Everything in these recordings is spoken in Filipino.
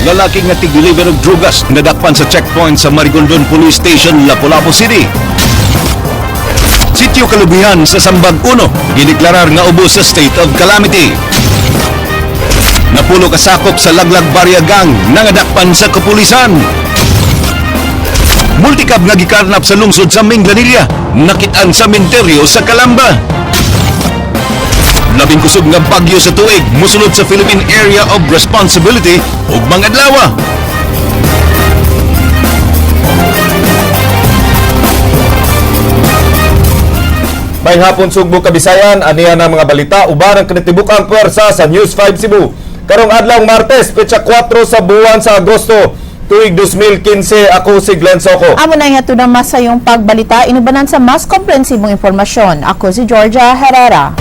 lalaki nga tig-deliver og drugas nadakpan sa checkpoint sa Marigondon Police Station, Lapu-Lapu City. Sitio Kalubihan sa Sambag 1, gideklarar nga ubos sa state of calamity. Napulo ka sakop sa Laglag Baryagang nangadakpan sa kapulisan. Multikab nga gikarnap sa lungsod sa Minglanilla, nakitaan sa menteryo sa Calamba. Labing kusog nga bagyo sa tuig, musunod sa Philippine Area of Responsibility ug mga adlaw. May hapon Sugbo Kabisayan, aniya na mga balita, uban ang kinatibukang puwersa sa News 5 Cebu. Karong adlaw Martes, petsa 4 sa buwan sa Agosto, tuig 2015, ako si Glenn Soco. Amo na ihatod ang masayong pagbalita, inubanan sa mas komprehensibong impormasyon. Ako si Georgia Herrera.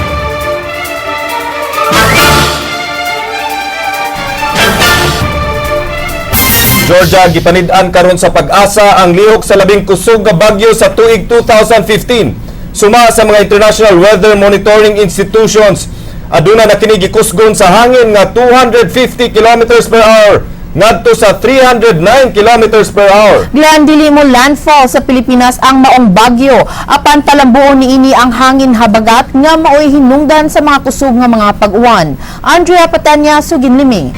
Georgia, gipanid-an karon sa pag-asa ang lihok sa labing kusog nga bagyo sa tuig 2015. Suma sa mga international weather monitoring institutions, aduna na kini gikusgon sa hangin nga 250 kilometers per hour ngadto sa 309 kilometers per hour. Glenn, dili mo landfall sa Pilipinas ang maong bagyo. Apan talambuon niini ang hangin habagat nga maoy hinungdan sa mga kusog nga mga pag-uwan. Andrea Patanya, Suginlimi.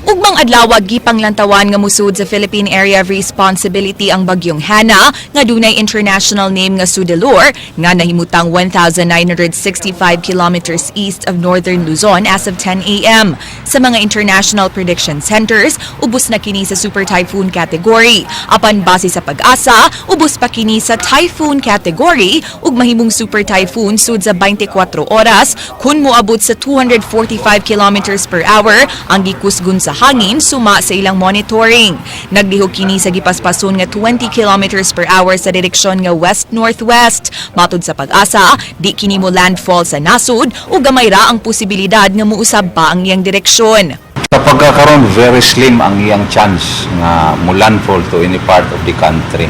Ugmang adlaw gipang lantawan nga musud sa Philippine Area of Responsibility ang bagyong Hana nga dunay international name nga Sudelor nga nahimutang 1,965 kilometers east of northern Luzon as of 10 a.m. Sa mga international prediction centers, ubos na kini sa super typhoon category. Apan base sa pag-asa, ubos pa kini sa typhoon category ug mahimong super typhoon sud sa 24 oras kun moabot sa 245 kilometers per hour ang gikusgon sa hangin suma sa ilang monitoring. Naglihok kini sa gipaspason nga 20 kilometers per hour sa direksyon nga west-northwest. Matud sa pag-asa, di kini mo landfall sa nasud o gamay ra ang posibilidad nga muusab pa ang iyang direksyon. Kapag karon very slim ang iyang chance nga mo landfall to any part of the country.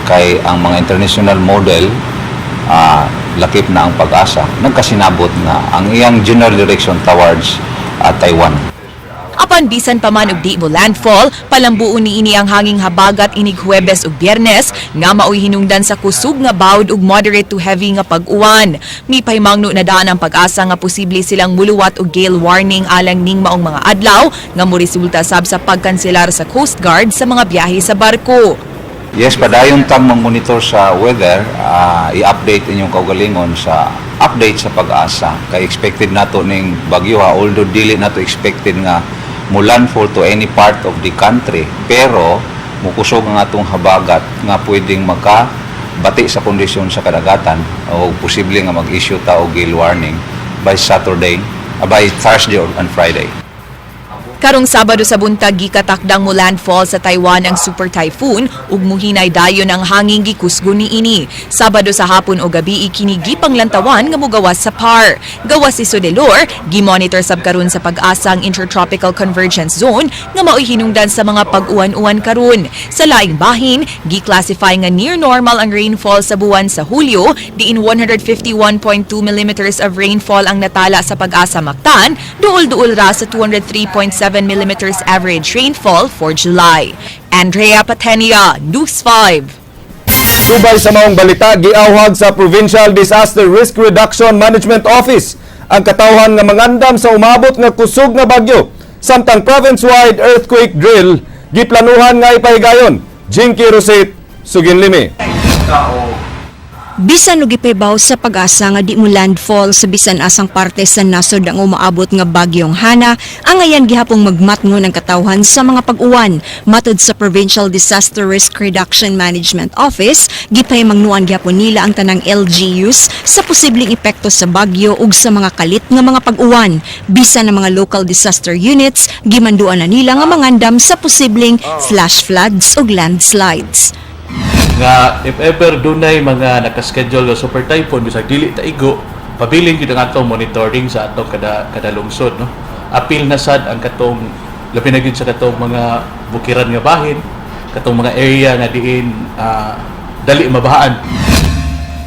Kay ang mga international model lakip na ang pag-asa. Nagkasinabot na ang iyang general direction towards Taiwan. Apan bisan pa man og di mo landfall, palambuon niini ang hanging habagat inig Huwebes ug Biyernes nga maoy hinungdan sa kusog nga bawd ug moderate to heavy nga pag-uwan. Mi pahimangno na daan ang pag-asa nga posible silang muluwat og gale warning alang ning maong mga adlaw nga moresulta sab sa pagkanselar sa Coast Guard sa mga biyahe sa barko. Yes, padayon tang mag-monitor sa weather, i-update inyong kaugalingon sa update sa pag-asa. Kay expected nato ning bagyo although dili nato expected nga mo landfall to any part of the country, pero mukusog ang atong habagat nga pwedeng makabati sa kondisyon sa kadagatan o posible nga mag-issue ta og gale warning by Thursday and Friday. Karong Sabado sa buntag gikatakdang mo landfall sa Taiwan ang super typhoon ug muhinay dayon ang hangin gikusgon niini. Sabado sa hapon o gabi kini gipanglantawan nga mogawas sa PAR. Gawas si Sudelor, gimonitor sab karon sa pag-asa ang Intertropical Convergence Zone nga maoy hinungdan sa mga pag-uwan-uwan karon. Sa laing bahin, gi-classify nga near normal ang rainfall sa buwan sa Hulyo, diin 151.2 millimeters of rainfall ang natala sa Pag-asa Mactan, duol-duol ra sa 203.7 millimeters average rainfall for July. Andrea Patenia, News 5. Subay sa maong balita, giawhag sa Provincial Disaster Risk Reduction Management Office ang katawhan nga mangandam sa umabot nga kusog nga bagyo. Samtang province-wide earthquake drill, giplanuhan nga ipahigayon. Jinky Rosit, Suginlimi. Bisan og gipaybaw sa pag-asa nga di mo landfall sa bisan asang parte sa nasod ang umaabot nga bagyong Hana, ang ayan gihapong magmatngon ang katawhan sa mga pag-uwan. Matod sa Provincial Disaster Risk Reduction Management Office, gipahimangnuan gihapon nila ang tanang LGUs sa posibleng epekto sa bagyo ug sa mga kalit nga mga pag-uwan. Bisan ang mga local disaster units, gimanduan na nila nga mangandam sa posibleng flash floods ug landslides. Nga if ever dunay mga nakaschedule o super typhoon bisag dili ta igo, pabiling gyud ang atong monitoring sa atong kada lungsod, no. Apil na sad ang katong labi na gyud sa katong mga bukiran nga bahin, katong mga area nga diin dali mabahaan.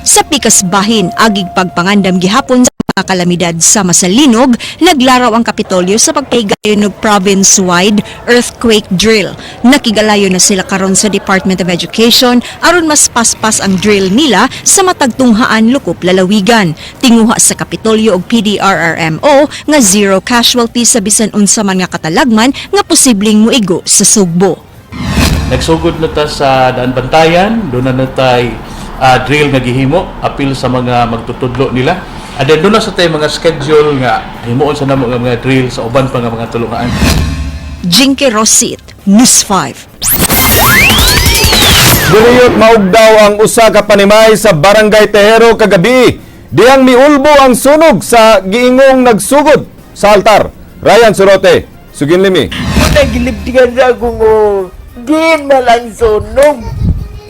Sa pikas bahin, agig pagpangandam gihapon sa mga kalamidad sa Masalinog, naglaraw ang Kapitolyo sa pagkaigayon ng province-wide earthquake drill. Nakigalayo na sila karon sa Department of Education aron mas paspas ang drill nila sa matagtunghaan Lukop, Lalawigan. Tinguha sa Kapitolyo og PDRRMO nga zero casualties sa bisan unsa man nga katalagman nga posibleng muigo sa Sugbo. Nagsugod na ta sa Daan Bantayan, doon na tay drill nga gihimo, apil sa mga magtutudlo nila. And then doon na sa tayo mga schedule nga himuon sa namo nga mga drill sa uban pa nga mga tulungan. Jinky Rosit, News 5. Guriyot maugdaw ang usa ka panimay sa Barangay Tehero kagabi. Diyang miulbo ang sunog sa giingong nagsugod sa altar. Ryan Sorote, Suginlimi. Nagilibtigan sa akong di malang sunog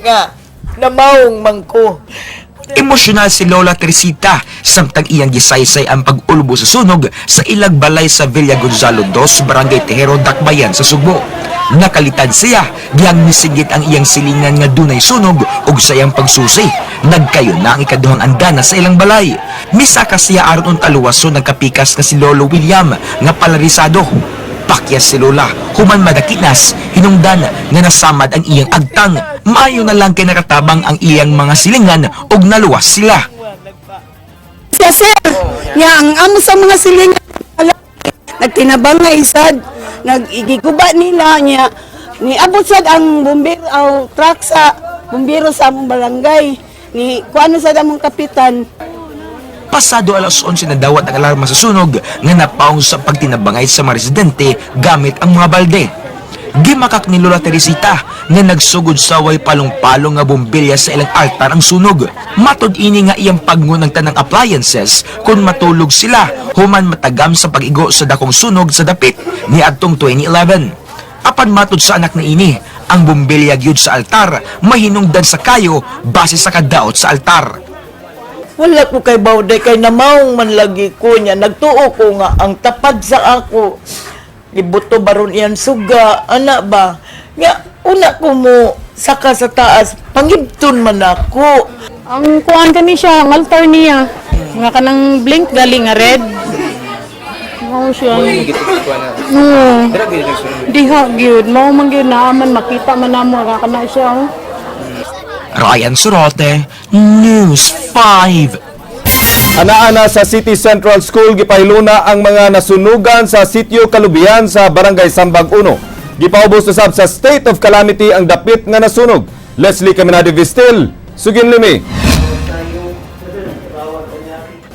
nga namaong mangko. Emosyonal si Lola Teresita samtang iyang gisaysay ang pag-ulbo sa sunog sa ilag balay sa Villa Gonzalo 2, Barangay Tehero, Dakbayan sa Sugbo. Nakalitad siya, diyang misigit ang iyang silingan nga dunay sunog ug sa iyang pagsusi. Nagkayo na ang ikaduhang andana sa ilang balay. Misaka siya aron ang taluwaso nagkapikas nga si Lolo William nga palarisado. Pakyas si Lola, human madakinas, hinungdan nga nasamad ang iyang agtang. Maayo na lang kay nakatabang ang iyang mga silingan ug naluwas sila. Sir, yang amo sa mga silingan nagtinabang nga isad, nagigiguba nila niya. Niabot sad ang bumbero o truck sa bumbero sa among barangay. Ni kuano sad among kapitan. Pasado alas 11 na dawat ang alarma sa sunog nga napaong sa pagtinabangay sa mga residente gamit ang mga balde. Gimakak ni Lola Teresita nga nagsugod sa way palong-palong nga bombilya sa ilang altar ang sunog. Matod ini nga iyang pagngon ng tanang appliances kung matulog sila human matagam sa pag-igo sa dakong sunog sa dapit ni adtong 2011. Apan matod sa anak na ini, ang bombilya gyud sa altar mahinungdan sa kayo base sa kadaot sa altar. Wala ko kay bawday kay namaong man lagi ko niya. Nagtuo ko nga ang tapad sa ako. Ibuto baron iyan suga, ana ba? Nga, una ko mo saka sa taas, pangibton man ako. Ang kuan kani siya, ang altar niya. Nga kanang blink galing nga red. Mao siya. No. Diha gyud, mao man gyud naaman makita man namo nga kana siya. Ryan Sorote, News 5. Ana-ana sa City Central School gipahiluna ang mga nasunugan sa Sitio Kalubian sa Barangay Sambag 1. Gipaubos usab sa state of calamity ang dapit nga nasunog. Leslie Caminado Vistil, Suginlimi.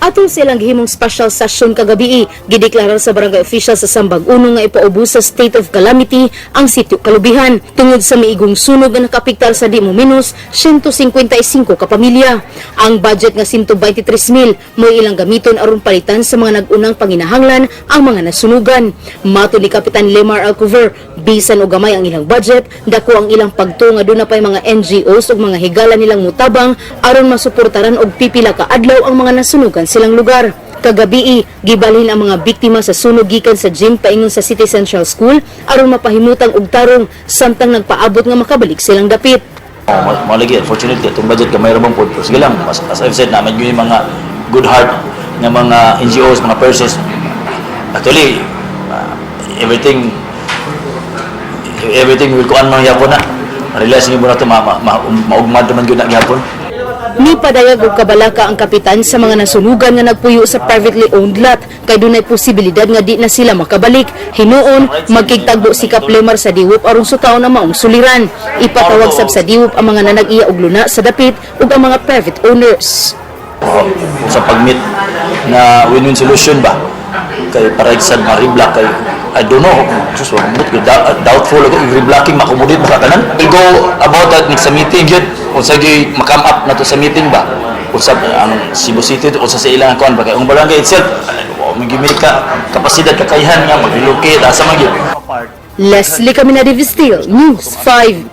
Atong silang gihimong special session kagabi, gideklarar sa barangay official sa Sambag 1 nga ipaubos sa state of calamity ang Sitio Kalubihan tungod sa miigong sunog nga nakapiktar sa di mo minus 155 ka pamilya. Ang budget nga 123,000 mo ilang gamiton aron palitan sa mga nag-unang panginahanglan ang mga nasunugan. Mato ni Kapitan Lemar Alcover, bisan og gamay ang ilang budget, dako ang ilang pagtuo nga doon na pay mga NGOs ug mga higala nilang mutabang aron masuportaran og pipila ka adlaw ang mga nasunugan silang lugar. Kagabi, gibalhin ang mga biktima sa sunog gikan sa gym paingon sa City Central School aron mapahimutang og tarong samtang nagpaabot nga makabalik silang dapit. Malagi, unfortunately, itong budget ka mayroon po. Sige lang, as I've said, naman yung mga good heart ng mga NGOs, mga persons. Actually, everything will kuan man yapon na. Realize niyo mo na ito, maugmad naman yun na yapon. Ni padayag og kabalaka ang kapitan sa mga nasunugan nga nagpuyo sa privately owned lot kay dunay posibilidad nga di na sila makabalik. Hinuon magkigtagbo si Kap Lemar sa diwop aron sutaw na maong suliran. Ipatawag sab sa diwop ang mga nanag-iya og luna sa dapit ug ang mga private owners. Sa pag-meet na win-win solution ba? Kay para sa mga reblock kay I don't know, doubtful ako yung reblocking makumudit ba kanan? We'll go about that next sa meeting yun. Kung sa makam up na to sa meeting ba? Kung sa ang Cebu City, kung sa ilang kuan ba? Kaya ang barangay itself, mag-gimik ka, kapasidad, kakayahan nga, mag-relocate, asa mag-yun. Leslie Caminado Vistil, News 5.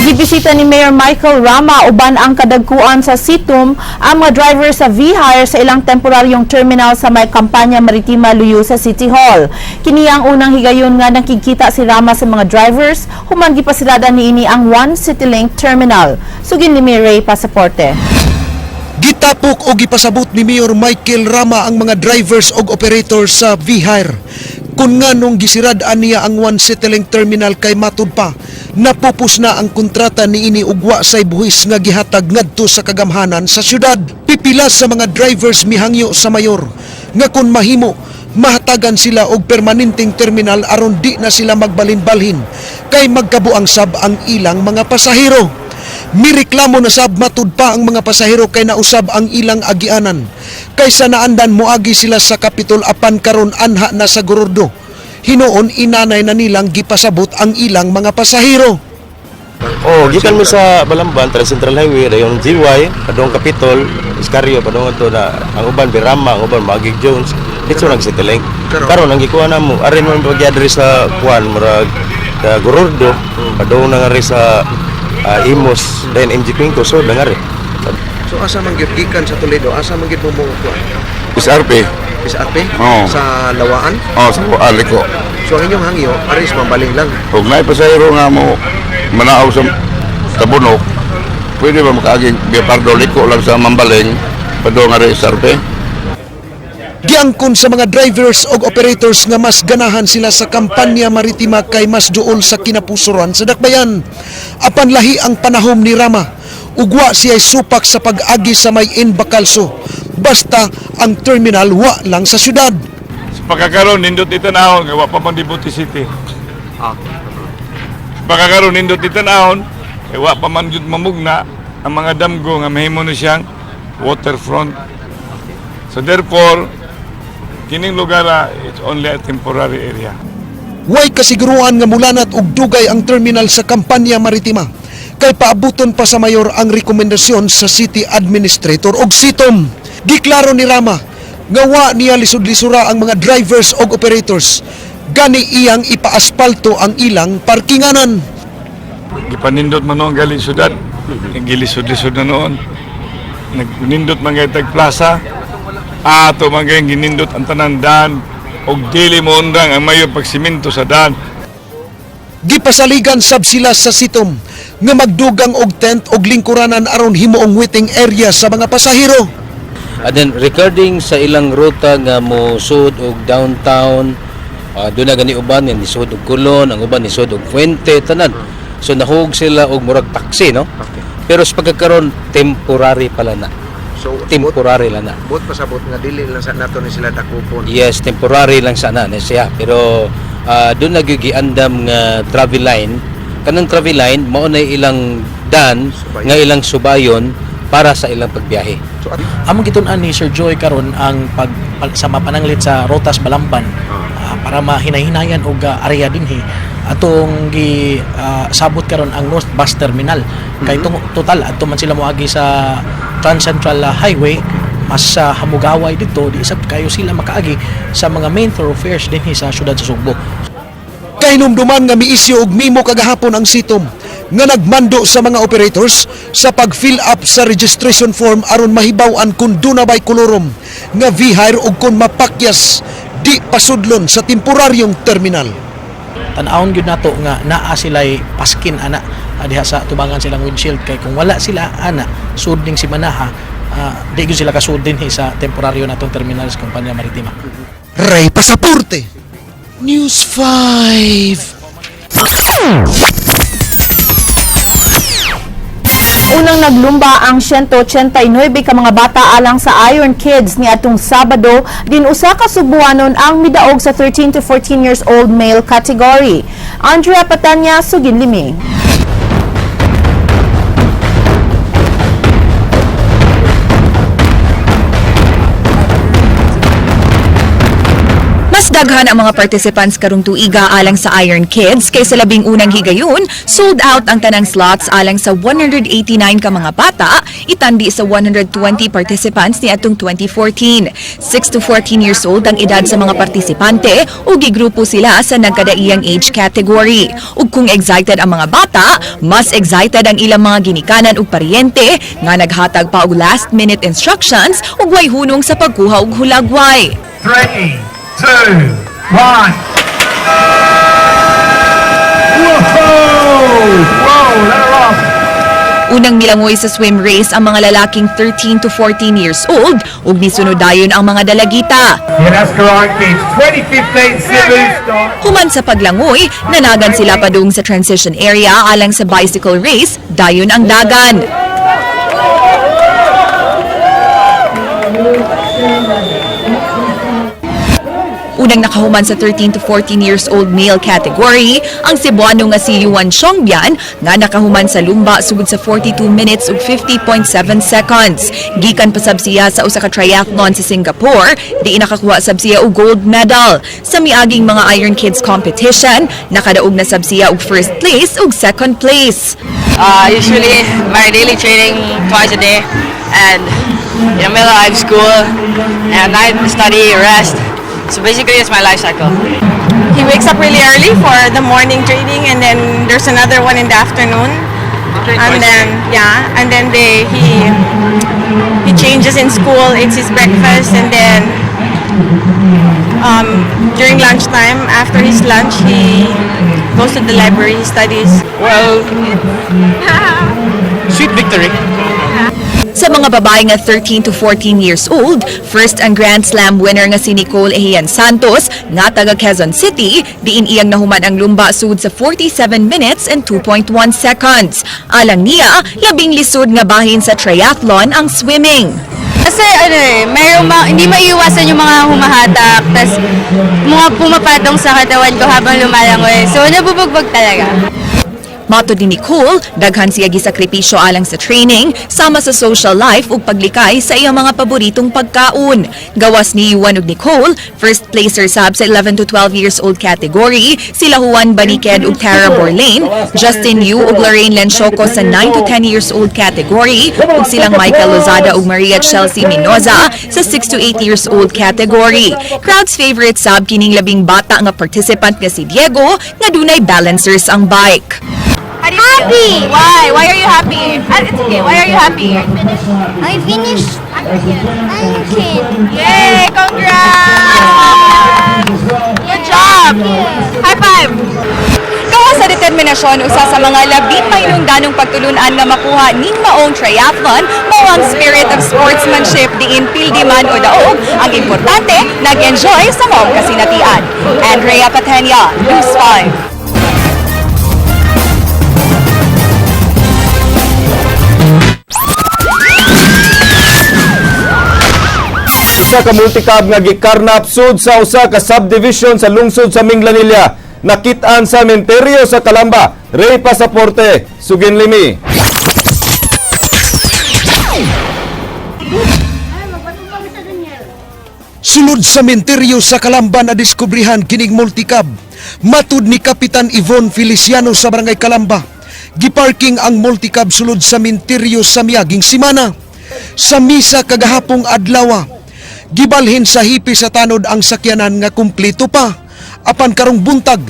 Gibisita ni Mayor Michael Rama uban ang kadagkuan sa Situm ang mga driver sa V-Hire sa ilang temporaryong terminal sa may kampanya maritima luyo sa City Hall. Kini ang unang higayon nga nakikita si Rama sa mga drivers human gipasirada niini ang One CityLink Terminal. Sugin ni Ray Pasaporte. Gitapok o gipasabot ni Mayor Michael Rama ang mga drivers o operators sa V-Hire. Kung nga nung gisirad-an niya ang one settling terminal kay matud pa, napupus na ang kontrata ni ini ugwa say buhis nga gihatag ngadto sa kagamhanan sa syudad. Pipila sa mga drivers mihangyo sa mayor nga kung mahimo mahatagan sila og permanenteng terminal aron di na sila magbalin-balhin kay magkabuang sab ang ilang mga pasahero. Mireklamo na sab matud pa ang mga pasahero kay nausab ang ilang agianan. Kaysa naandan moagi sila sa Kapitol apan karon anha na sa Gorordo. Hinoon inanay na nilang gipasabot ang ilang mga pasahero. Gikan mo sa Balamban, Central Highway, dayon GY, padong Kapitol, Iscario, padong to na ang uban Birama, ang uban Magig Jones, dito nagsettling. Karon ang gikuha namo, arin man pag-address sa Juan, murag Gorordo, padong na nga rin sa Imos, then MG Pinto, so na nga rin. So asa man gyud gikan sa Toledo, asa man gyud mo SRP? SRP? Oo. Sa Lawaan? Sa Aliko. So ang inyong hangyo, aris mambaling lang. Kung may pasahero nga mo manaaw sa Tabunok, pwede ba makaaging Biapardo Liko lang sa Mambaling, padong nga rin SRP? Giangkon sa mga drivers o operators nga mas ganahan sila sa kampanya maritima kay mas duol sa kinapusuran sa dakbayan. Apan lahi ang panahom ni Rama, ugwa siya'y supak sa pag-agi sa may Bacalso. Basta ang terminal wa lang sa syudad. Sa pagkakaroon, nindot itanahon, nga wa pa man Dibuti City. Sa pagkakaroon, nindot itanahon, wa pa man jud mamugna ang mga damgo nga mahimo na siyang waterfront. So therefore, kining lugar it's only a temporary area. Way kasiguruan nga mulanat og dugay ang terminal sa kampanya maritima. Kay paabuton pa sa mayor ang rekomendasyon sa city administrator og sitom. Giklaro ni Rama nga wa niya lisod-lisura ang mga drivers og operators. Gani iyang ipaaspalto ang ilang parkinganan. Gipanindot man noon gali syudad, gilisod-lisod na noon. Nagnindot man gaytag plaza. Ato man gayang ginindot ang tanan daan og dili mo undang ang mayor pagsimento sa daan. Gipasaligan sab sila sa sitom nga magdugang og tent og lingkuranan aron himuong waiting area sa mga pasahero. And then regarding sa ilang ruta nga mo sud og downtown, doon na gani uban nga nisud og Kulon, ang uban nisud og Fuente tanan. So nahug sila og murag taxi, no? Pero sa pagkakaroon temporary pala na. So temporary lang na. Bot pasabot nga dili lang sa nato ni sila dakupon. Yes, temporary lang sana na siya. Pero doon nagyugiandam nga travel line. Kanang travel line mao na ilang dan nga ilang subayon para sa ilang pagbiyahe. Among gitun-an ni Sir Joy karon ang sa mapananglit sa Rotas Balamban para mahinay-hinayan og area dinhi atong gi sabot karon ang North Bus Terminal. Kay total adto man sila moagi sa Trans Central Highway, mas hamugaway dito di isab kayo sila makaagi sa mga main thoroughfares dinhi sa syudad sa Sugbo. Kahinumduman nga miisyo og mimo kagahapon ang sitom nga nagmando sa mga operators sa pag-fill up sa registration form aron mahibaw-an kung doon na ba'y kolorom nga V-Hire o kung mapakyas di pasudlon sa temporaryong terminal. Tan-awon gyud nato nga naa sila'y paskin ana diha sa tubangan silang windshield kay kung wala sila ana sud ning si Manaha di gyud sila kasud dinhi sa temporaryo natong terminal sa kompanya maritima. Ray Pasaporte, News 5. Unang naglumba ang 189 ka mga bata alang sa Iron Kids ni atong Sabado, din usa ka Subuanon ang midaog sa 13 to 14 years old male category. Andrea Patanya, Sugin Liming. Mas daghan ang mga participants karong tuiga alang sa Iron Kids kaysa labing unang higayon, sold out ang tanang slots alang sa 189 ka mga bata, itandi sa 120 participants ni atong 2014. 6 to 14 years old ang edad sa mga partisipante ug gigrupo sila sa nagkadaiyang age category. Ug kung excited ang mga bata, mas excited ang ilang mga ginikanan ug paryente nga naghatag pa og last minute instructions ug way hunong sa pagkuha og hulagway. 3, 2, 1. Whoa! Whoa, let her off. Unang milangoy sa swim race ang mga lalaking 13 to 14 years old ug nisunod dayon ang mga dalagita. Yanaskaran Games 25th place civil star. Human sa paglangoy, nanagan sila padung sa transition area alang sa bicycle race, dayon ang dagan. Unang nakahuman sa 13 to 14 years old male category, ang Cebuano nga si Yuan Chongbian nga nakahuman sa lumba sugod sa 42 minutes ug 50.7 seconds. Gikan pasab siya sa usa ka triathlon sa Singapore, di nakakuha sab siya og gold medal. Sa miaging mga Iron Kids competition, nakadaog na sab siya og first place ug second place. Usually, my daily training twice a day, and in the middle I have school, and at night study, rest. So basically, it's my life cycle. He wakes up really early for the morning training, and then there's another one in the afternoon. And then he changes in school, eats his breakfast, and then during lunchtime, after his lunch, he goes to the library, he studies. Well, sweet victory. Sa mga babae nga 13 to 14 years old, first ang Grand Slam winner nga si Nicole Ejian Santos nga taga Quezon City, diin iyang nahuman ang lumba sud sa 47 minutes and 2.1 seconds. Alang niya, labing lisod nga bahin sa triathlon ang swimming. Kasi hindi maiiwasan yung mga humahatak, tas mga pumapatong sa katawan ko habang lumalangoy. So nabubugbog talaga. Mato ni Nicole, daghan siya gisakripisyo alang sa training, sama sa social life ug paglikay sa iyang mga paboritong pagkaon. Gawas ni Juan ug Nicole, first placer sab sa 11 to 12 years old category, sila Juan Baniked ug Tara Borlane, Justin Yu ug Lorraine Lenchoco sa 9 to 10 years old category, ug silang Michael Lozada ug Maria Chelsea Minoza sa 6 to 8 years old category. Crowd's favorite sab kining labing bata nga participant nga si Diego, nga dunay balancers ang bike. Happy! Why? Why are you happy? It's okay. Why are you happy? I finished 19. Yay! Congrats! Good job! High five! Kawa sa determinasyon, usa sa mga labing mahinungdanong pagtulunan na makuha ning maong triathlon, mao ang spirit of sportsmanship diin pildi man o daog. Ang importante, nag-enjoy sa maong kasinatian. Andrea Patenya, News 5. Usa ka multicab nga gikarnap sud sa usa ka subdivision sa lungsod sa Minglanilla. Nakit-an sa sementeryo sa Calamba. Ray Pasaporte, Sugin Limi. Sulod sa sementeryo sa Calamba na diskubrihan kining multicab. Matud ni Kapitan Yvonne Feliciano sa Barangay Calamba, giparking ang multicab sulod sa sementeryo sa miaging simana. Sa misa kagahapong adlaw, gibalhin sa hipi sa tanod ang sakyanan nga kumpleto pa. Apan karong buntag,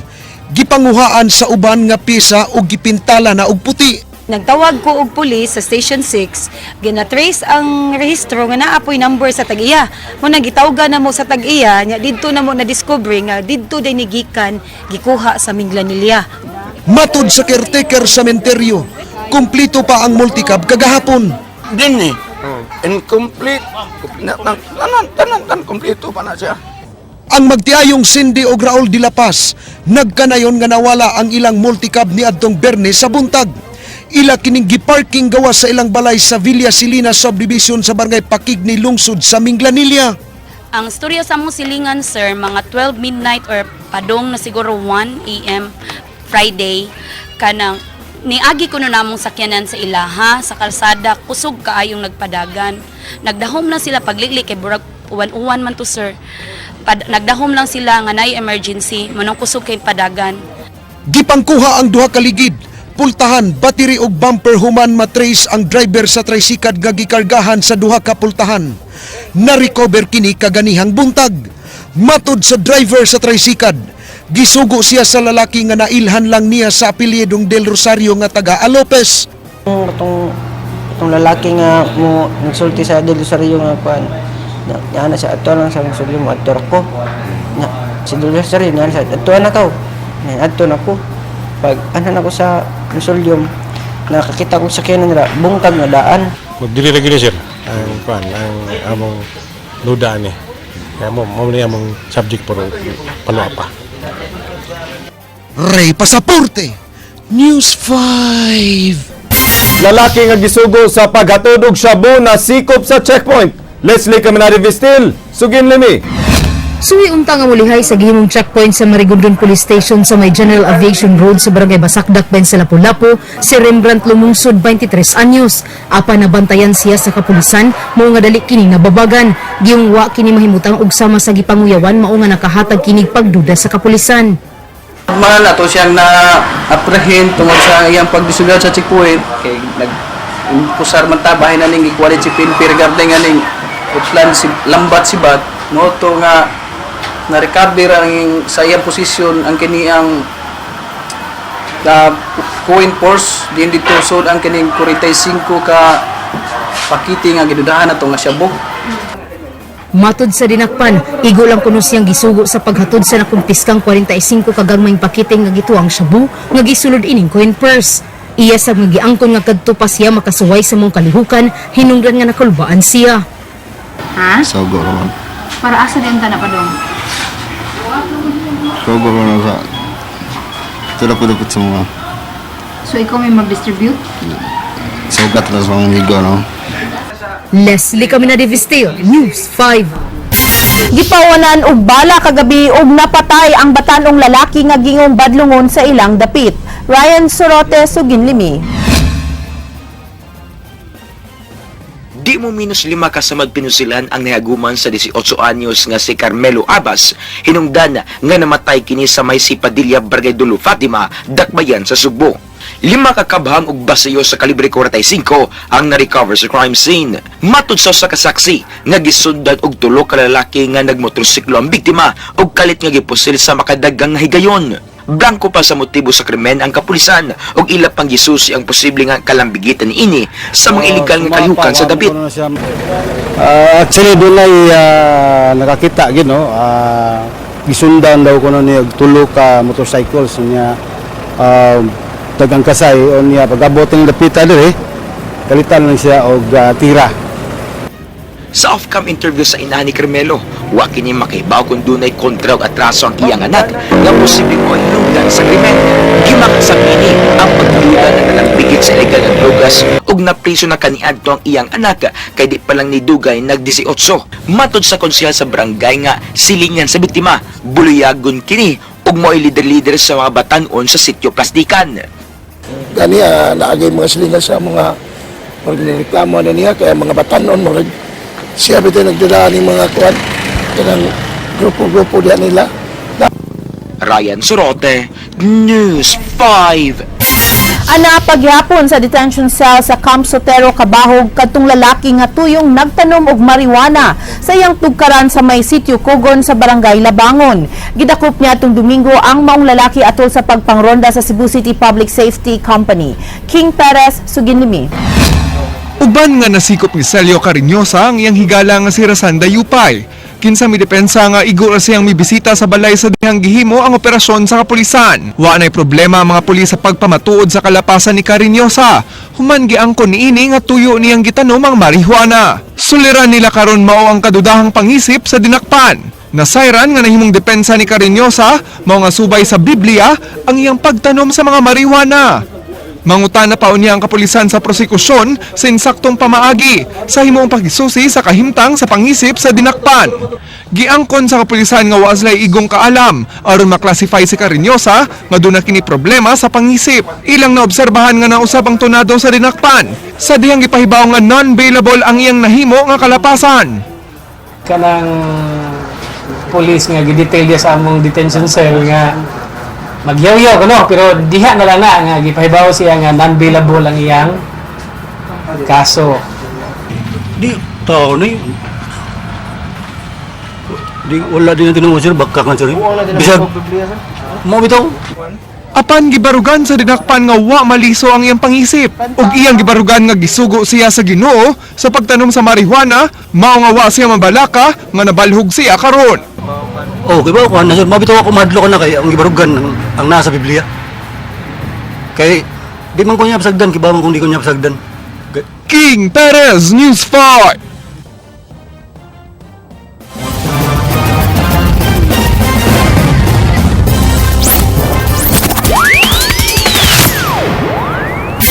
gipanguhaan sa uban nga pisa o gipintala na og puti. Nagtawag ko og pulis sa Station 6, gina-trace ang rehistro nga naapoy number sa tag-iya. Muna gitawgan na mo sa tag-iya, nya didto na mo na-discover nga didto day nigikan gikuha sa Minglanilla. Matud sa caretaker sa sementeryo, kumpleto pa ang multicab kagahapon. Din incomplete. Tanan kompleto pa na siya. Ang magtiayong Cindy og Raul de la Paz, nagkanayon nga nawala ang ilang multicab ni adtong Bernes sa buntag. Ila kining giparking gawas sa ilang balay sa Villa Silina Subdivision sa Barangay Pakigni, lungsod sa Minglanilla. Ang storya sa mong silingan, sir, mga 12 midnight or padong na siguro 1 a.m. Friday, kanang niagi ko na namong sakyanan sa ilaha, sa kalsada, kusog kaayong nagpadagan. Nagdahom lang sila pagliklik, kay burag uwan-uwan man to, sir. Nagdahom lang sila nga naay emergency, manong kusog kay padagan. Gipangkuha ang duha ka ligid, pultahan, battery ug bumper human matrace ang driver sa tricycad nga gikargahan sa duha ka pultahan. Na-recover kini kaganihang buntag. Matud sa driver sa tricycad, gisugo siya sa lalaki nga nailhan lang niya sa apelyedong Del Rosario nga taga Alopez. Itong lalaki nga mo nagsulti sa Del Rosario nga kuan. Na sa ato lang sa sulyo mo ator ko. Na si Del Rosario na sa ato na ko. Ato na ko. Pag anan ako sa Rosario, nakakita ko sa kanya nila, bungkag nga daan. Magdili lagi na sir, ang among luda ni. Kaya mo ni among subject pero panuapa. Ray Pasaporte, News 5. Lalaki nga gisugo sa paghatod og shabu na sikop sa checkpoint. Leslie Caminari-Vistil, Sugin Limi. Suwi unta nga mulihay sa gihimong checkpoint sa Marigondon Police Station sa may General Aviation Road sa Barangay Basakdak, Ben sa Lapu-Lapu, si Rembrandt Lumungsod, 23 anyos. Apan nabantayan siya sa kapulisan, mao nga dali kini nababagan. Giyong wa kini mahimutang og sama sa gipanguyawan, mao nga nakahatag kinig pagduda sa kapulisan. Normal ato siyang na-apprehend tungod sa iyang pagdisugat sa checkpoint kay nag-impusar man ta bahin na ning equality pin regarding aning upland si lambat si bat no to nga na-recover ang sa iyang posisyon ang kiniyang coin force din dito sud ang kining 45 ka pakiti nga gidudahan nato nga shabu. Matod sa dinakpan, igo lang kuno siyang gisugo sa paghatod sa nakumpiskang 45 ka gagmayng pakiting nga gituang shabu nga gisulod ining coin purse. Iya sa magiangkon nga kadto pa siya makasuway sa mong kalihukan, hinungdan nga nakulbaan siya. Ha? Sogo naman. Para asa din ta na pa dong? Sogo naman sa tulapod-lapod sa mga So ikaw may mag-distribute? sugat na sa mga higo, no? Leslie Caminari-Vistil, News 5. Gipawanan og bala kagabi og napatay ang batanong lalaki nga gingong badlungon sa ilang dapit. Ryan Sorote, Sugin Limi. Di mo minus 5 ka sa magpinusilan ang nahaguman sa 18 anyos nga si Carmelo Abas, hinungdan nga namatay kini sa may Sipadilla, Barangay Dulo, Fatima, Dakbayan sa Sugbo. 5 ka kabhang og baseyo sa kalibre 45 ang na-recover sa crime scene. Matud sa kasaksi nga gisundan og 3 ka lalaki nga nagmotorsiklo ang biktima og kalit nga gipusil sa makadagang nga higayon. Blanco pa sa motibo sa krimen ang kapulisan og ila pang gisusi ang posible nga kalambigitan niini sa mga illegal nga kalihukan sa dapit. Actually, doon ay nakakita, gisundan daw ko na niya tulo ka motorcycles niya tagang kasay o niya pag-abot ng dapita diri kalitan lang siya og tira. Sa off-cam interview sa ina ni Carmelo, wa kini makibaw kung dunay kontra o atraso ang iyang anak nga posibleng o hinungdan sa krimen. Gimakasang ini ang pagduda na nalagbigit sa illegal na drogas ug napriso na kaniadto ang iyang anak kay di pa lang ni dugay nag-18. Matod sa konsehal sa barangay nga silingan sa biktima, buluyagon kini ug mo'y lider-lider sa mga batanon sa sitio Plastikan. Kaniya naagay mga silingan sa mga reklamo na niya kaya mga batanon mo siya bito nagdadaan ng mga kuwan kanang grupo-grupo diyan nila. Ryan Sorote, News 5. Ana paghapon sa detention cell sa Camp Sotero, Cabahog, kadtong lalaki nga tuyong nagtanom og marijuana sa iyang tugkaran sa may sitio Kugon sa Barangay Labangon. Gidakop niya tung Domingo ang maong lalaki atol sa pagpangronda sa Cebu City Public Safety Company. King Perez, Sugin Limi. Uban nga nasikop ni Celio Cariñosa ang iyang higala nga si Rasanda Yupay. Kinsa mi depensa nga igura siyang mibisita sa balay sa dihang gihimo ang operasyon sa kapulisan. Wa nay problema ang mga pulis sa pagpamatuod sa kalapasan ni Cariñosa. Human giangkon niini nga tuyo niyang gitanom ang marihuana. Suliran nila karon mao ang kadudahang pangisip sa dinakpan. Nasayran nga nahimong depensa ni Cariñosa mao nga subay sa Biblia ang iyang pagtanom sa mga marihuana. Mangutana pa unya ang kapulisan sa prosekusyon sa insaktong pamaagi sa himoong pagisusi sa kahimtang sa pangisip sa dinakpan. Giangkon sa kapulisan nga waslay igong kaalam aron maklasify si Cariñosa nga duna kini problema sa pangisip. Ilang naobserbahan nga nausab ang tunado sa dinakpan sa dihang gipahibaw nga non-bailable ang iyang nahimo nga kalapasan. Kanang police nga gidetail dia sa among detention cell nga magyaw-yaw kuno pero diha na lang na nga gipahibaw siya nga non-bailable ang iyang kaso. Di tao ni di wala din tinungod sir bakka kan sir. Bisag mo bitaw. Apan gibarugan sa dinakpan nga wa maliso ang iyang pangisip ug iyang gibarugan nga gisugo siya sa Ginoo sa pagtanom sa marijuana mao nga wa siya mabalaka nga nabalhog siya karon. Oh, kay ba ko na sir mabitaw ako madlo ka na kay ang gibarugan ang nasa Biblia. Kay Di man ko niya pasagdan, kibaman kung di ko niya pasagdan. King Perez, News 5.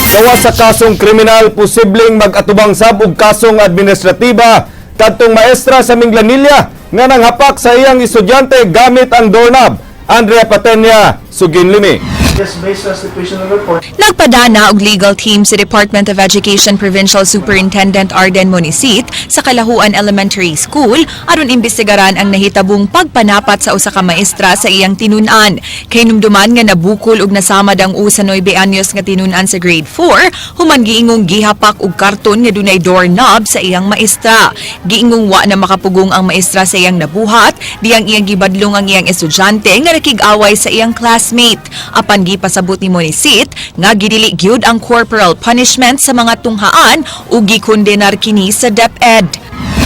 Gawas sa kasong kriminal, posibleng mag-atubang sab og kasong administratiba kadtong maestra sa Minglanilla nga nanghapak sa iyang estudyante gamit ang doorknob. Andrea Patenya, Suginlimi. Based sa situational report. Nagpadana og legal team sa Department of Education Provincial Superintendent Arden Monisit sa Kalahuan Elementary School aron imbestigaran ang nahitabong pagpanapat sa usa ka maestra sa iyang tinun-an. Kay numduman nga nabukol og nasamad ang usa 9 anyos nga tinun-an sa grade 4, human giingong gihapak og karton nga dunay doorknob sa iyang maestra. Giingong wa na makapugong ang maestra sa iyang nabuhat, diyang iyang gibadlong ang iyang estudyante nga nakig-away sa iyang classmate. Apan pasabot ni Monisit nga gidili gyud ang corporal punishment sa mga tunghaan ug gikondenar kini sa DepEd.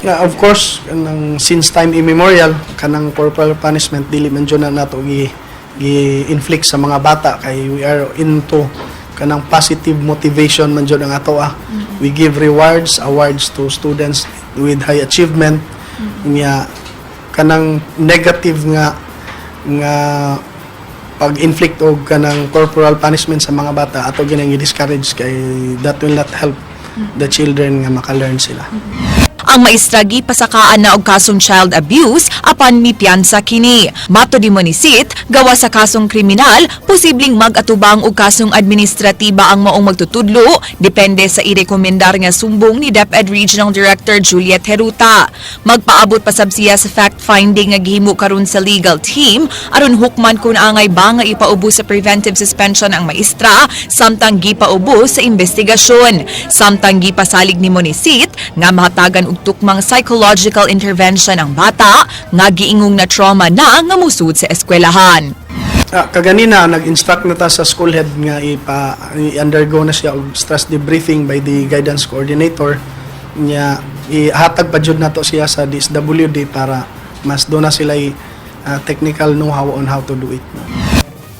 Of course, since time immemorial, kanang corporal punishment dili man jud na nato gi-inflict sa mga bata kay we are into kanang positive motivation man jud ang ato. We give awards to students with high achievement. Kanang negative nga pag-inflict og kanang corporal punishment sa mga bata ato ginang i-discourage kay that will not help the children nga maka-learn sila. Ang maestra gipasakaan na og kasong child abuse apan mipiyansa kini. Mato di Monisit, gawa sa kasong kriminal, posibleng mag-atubang og kasong administratiba ang maong magtutudlo depende sa irekomendar nga sumbong ni DepEd Regional Director Juliet Heruta. Magpaabot pasab siya sa fact-finding nga gihimo karon sa legal team aron hukman kung angay ba nga ipaubo sa preventive suspension ang maestra samtang gipaubo sa investigasyon. Samtang gipasalig ni Monisit nga mahatagan og tukmang psychological intervention ang bata nga giingong na trauma na nga musud sa eskwelahan. Kaganina nag-instruct na ta sa school head nga i-undergo na siya og stress debriefing by the guidance coordinator nya ihatag pa jud nato siya sa DSWD para mas do na sila technical know-how on how to do it.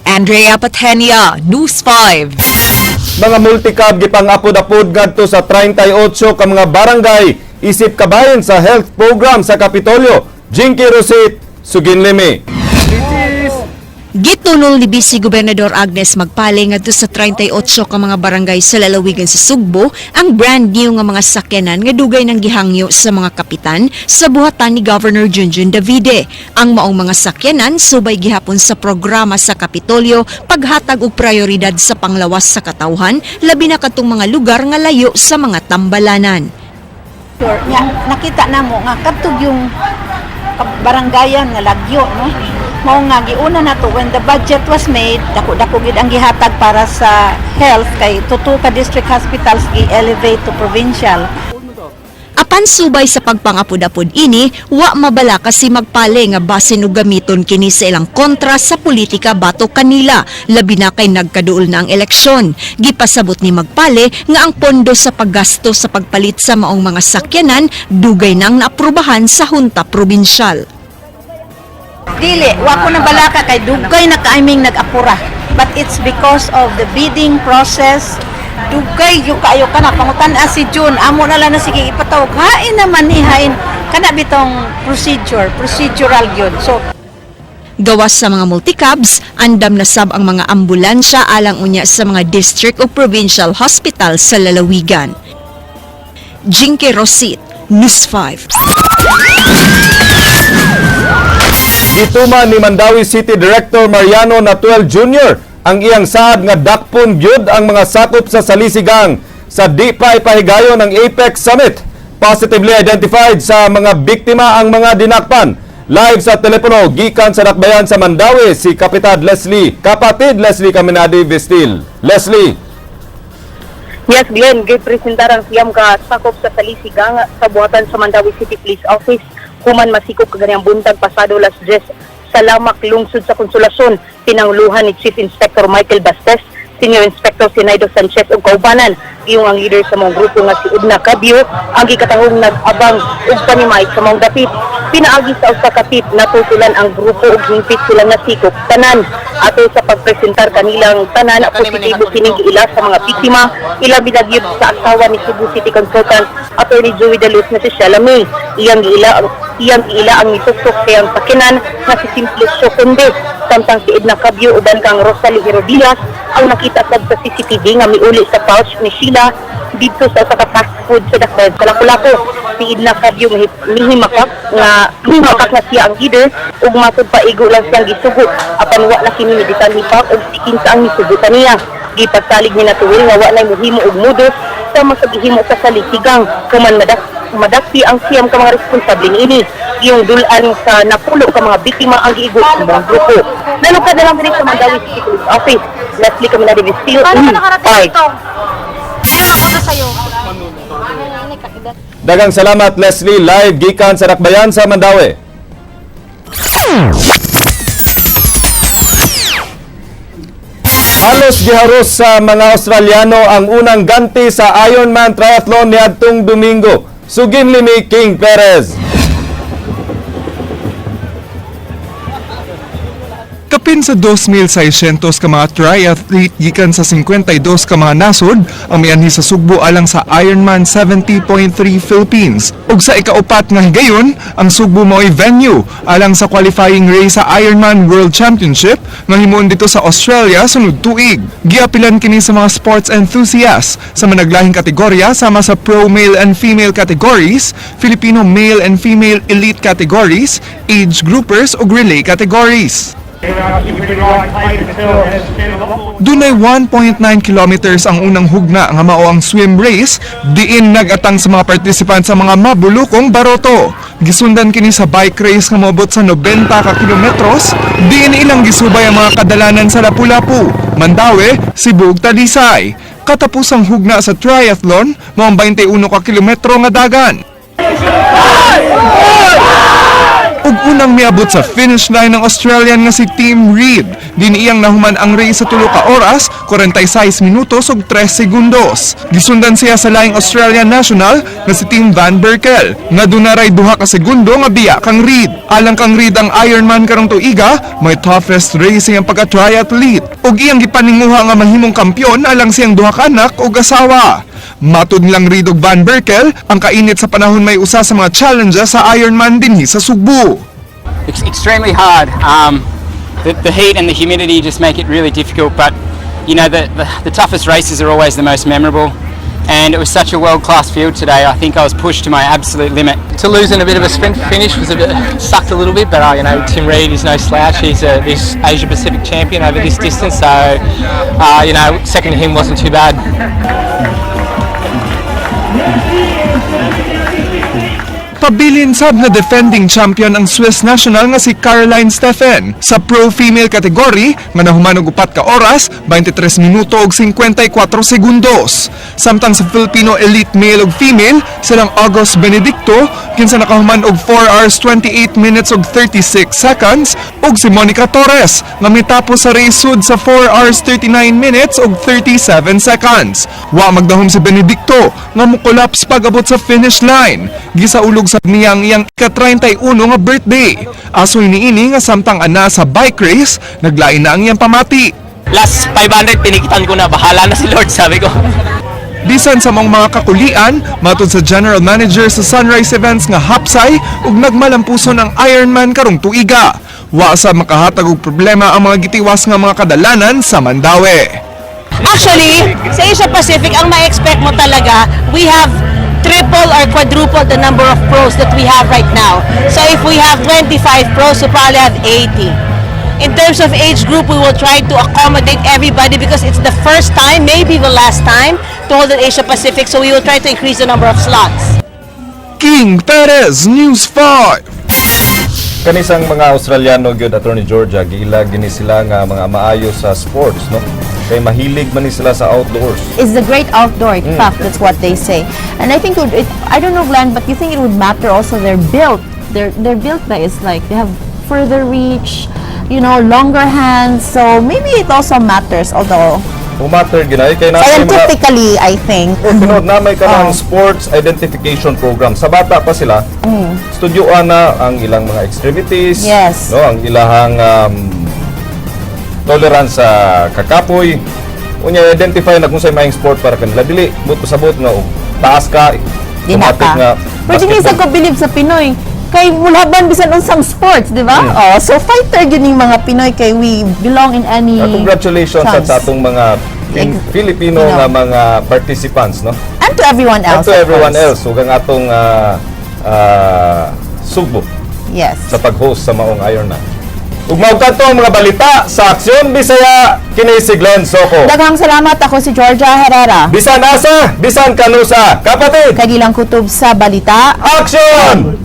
Andrea Patenia, News 5. Mga multicab gipang-apod-apod ngadto sa 38 ka mga barangay isip kabayan sa health program sa Kapitolyo. Jinky Rosit, Suginlimi. Gitunol ni Vice Gobernador Agnes Magpale ngadto sa 38 ka mga barangay sa lalawigan sa Sugbo ang brand new nga mga sakyanan nga dugay nang gihangyo sa mga kapitan sa buhatan ni Governor Junjun Davide. Ang maong mga sakyanan subay gihapon sa programa sa Kapitolyo paghatag og prioridad sa panglawas sa katawhan labi na kadtong mga lugar nga layo sa mga tambalanan. Nakita namo nga kadtog yung barangayan nga lagyo, no? Mao nga giuna nato when the budget was made, dako gid ang gihatag para sa health kay tuto ka district hospitals gi-elevate to provincial. Apan subay sa pagpangapod-apod ini, wa mabala kasi Magpale nga basin og gamiton kini sa ilang kontra sa politika batok kanila, labi na kay nagkaduol na ang eleksyon. Gipasabot ni Magpale nga ang pondo sa paggasto sa pagpalit sa maong mga sakyanan dugay nang naaprubahan sa hunta probinsyal. Dili, wa ko na balaka kay dugay na kaiming nag-apura. But it's because of the bidding process. Dugay yung kaayo ka na pangutan-a si June amo na lang na sige ipatawag hain naman ihain kana bitong procedural gyud. So gawas sa mga multicabs, andam na sab ang mga ambulansya alang unya sa mga district o provincial hospital sa lalawigan. Jinky Rosit, News 5. Gituman ni Mandawi City Director Mariano Natuel Jr. ang iyang saad nga dakpon gyud ang mga sakop sa salisigang sa di pa ipahigayon ng Apex Summit. Positively identified sa mga biktima ang mga dinakpan. Live sa telepono gikan sa Dakbayan sa Mandawi si kapatid Leslie Caminadi Vestil. Leslie. Yes, Glenn, gipresentar ang siyam ka sakop sa salisigang sa buhatan sa Mandawi City Police Office human masikop kaganyang buntag pasado las 10 sa Lamak lungsod sa Konsolasyon, tinangluhan ni Chief Inspector Michael Bastes, Senior Inspector Sinaido Sanchez ug kaubanan. Iyong ang leader sa mga grupo nga si Edna Cabio ang gikatahong nag-abang ug panimait sa mga dapit. Pinaagi sa usa ka tip natutulan ang grupo ug hingpit sila nga sikop tanan. Ato sa pagpresentar kanilang tanan positibo kining ila sa mga biktima, ilabi na gyud sa asawa ni Cebu City Consultant Attorney Joey De Luz na si Shalami. Iyang ila ang nitusok kayang sakinan nga si Simplicio Conde. Samtang si Edna Cabio uban kang Rosalie Herodias ang nakita sa CCTV nga miuli sa pouch ni Sheila dito sa usa ka fast food sa Dakbayan sa Lapu-Lapu. Si Edna Cabio mihimakak nga siya ang leader ug matud paigo lang siyang gisugo apan wa na kini meditan hipak ug sikin sa ang nisugutan niya. Gipagsalig ni natuwil nga wa nay mohimo og modus sa masagihimo sa salisigang kuman madakpi ang siyam ka mga responsable niini. Yung dulan sa napulo ka mga biktima ang giigo sa mga grupo. Nalukad na lang din sa Mandawi City Police Office. Leslie Camila de Vestil. Paano ka nakarating dito? Sino napunta sa'yo? Dagang salamat Leslie, live gikan sa Dakbayan sa Mandawi. Halos giharos sa mga Australiano ang unang ganti sa Ironman Triathlon niadtong Domingo. Sugin limi King Perez. Kapin sa 2,600 ka mga triathlete gikan sa 52 ka mga nasod ang mianhi sa Sugbo alang sa Ironman 70.3 Philippines. Ug sa ikaupat nga higayon, ang Sugbo mao'y venue alang sa qualifying race sa Ironman World Championship nga himuon dito sa Australia sunod tuig. Giapilan kini sa mga sports enthusiasts sa managlahing kategorya sama sa pro male and female categories, Filipino male and female elite categories, age groupers ug relay categories. Dunay 1.9 kilometers ang unang hugna nga mao ang swim race diin nagatang sa mga participants sa mga mabulukong baroto. Gisundan kini sa bike race nga moabot sa 90 ka kilometros diin ilang gisubay ang mga kadalanan sa Lapu-Lapu, Mandawi, Cebu ug Talisay. Katapos ang hugna sa triathlon mao ang 21 ka kilometro nga dagan. Ug unang miabot sa finish line ng Australian nga si Tim Reid. Diniiyang nahuman ang race sa 3 ka oras, 46 minutos ug 3 segundos. Gisundan siya sa laing Australian national nga si Tim Van Berkel nga dunaray 2 ka segundo nga biya kang Reid. Alang kang Reid ang Ironman karong tuiga, may toughest racing ang pagka-triathlete. Ug iyang gipaninguha nga mahimong kampyon alang siyang 2 ka anak ug asawa. Matud nilang Reid ug Van Berkel, ang kainit sa panahon may usa sa mga challenges sa Ironman dinhi sa Sugbo. It's extremely hard. The heat and the humidity just make it really difficult, but you know the toughest races are always the most memorable. And it was such a world-class field today. I think I was pushed to my absolute limit. To lose in a bit of a sprint finish was sucked a little bit, but you know Tim Reid is no slouch. He's this Asia Pacific champion over this distance, so you know second to him wasn't too bad. Pabilin sab na defending champion ang Swiss national nga si Caroline Steffen sa pro female category nga nahuman og 4 ka oras, 23 minuto ug 54 segundos. Samtang sa Filipino elite male ug female silang August Benedicto kinsa nakahuman og 4 hours 28 minutes ug 36 seconds ug si Monica Torres nga mitapos sa race sud sa 4 hours 39 minutes ug 37 seconds. Wa magdahom si Benedicto nga mukulaps pag-abot sa finish line. Gisaulog sa niyang iyang ika-31 nga birthday. Asoy niini nga samtang ana sa bike race, naglain na ang iyang pamati. Last 500 pinikitan ko na, bahala na si Lord, sabi ko. Bisan sa mga kakulian, matud sa General Manager sa Sunrise Events nga Hapsay ug nagmalampuson ang Ironman karong tuiga. Wa sa makahatag og problema ang mga gitiwas nga mga kadalanan sa Mandawi. Actually, sa Asia Pacific, ang ma-expect mo talaga, we have triple or quadruple the number of pros that we have right now. So if we have 25 pros, we probably have 80. In terms of age group, we will try to accommodate everybody because it's the first time, maybe the last time, to hold an Asia Pacific. So we will try to increase the number of slots. King Perez, News 5. Kanisang mga Australiano gyud Attorney Georgia giila gini sila nga mga maayo sa sports, no? Kay mahilig man ni sila sa outdoors. Is the great outdoor, in fact, that's what they say. And I think I don't know, Glenn, but you think it would matter also their build. They're built by, it's like they have further reach, you know, longer hands. So maybe it also matters, although Pumatter ginay kay na Scientifically, I think. Sunod na may kanang sports identification program. Sa bata pa sila, studyoan na ang ilang mga extremities, Yes. no, ang ilahang tolerance sa kakapoy. Unya identify na kung sa maing sport para kanila dili buto sa buot nga og taas ka. Di na automatic ka. nga Pero hindi sa ko believe sa Pinoy. Kay mulaban bisan unsang sports, di ba? Oh, so fighter yun yung mga Pinoy kay we belong in any congratulations chance. sa atong mga Filipino nga mga participants, no? And to everyone else. And to of everyone course. else ug ang atong sugbo Yes. sa pag-host sa maong Ironman. Ug mao kadto ang mga balita sa Aksyon Bisaya kini si Glenn Soco. Daghang salamat, ako si Georgia Herrera. Bisan asa, bisan kanusa, kapatid. Kagilang kutob sa balita. Action!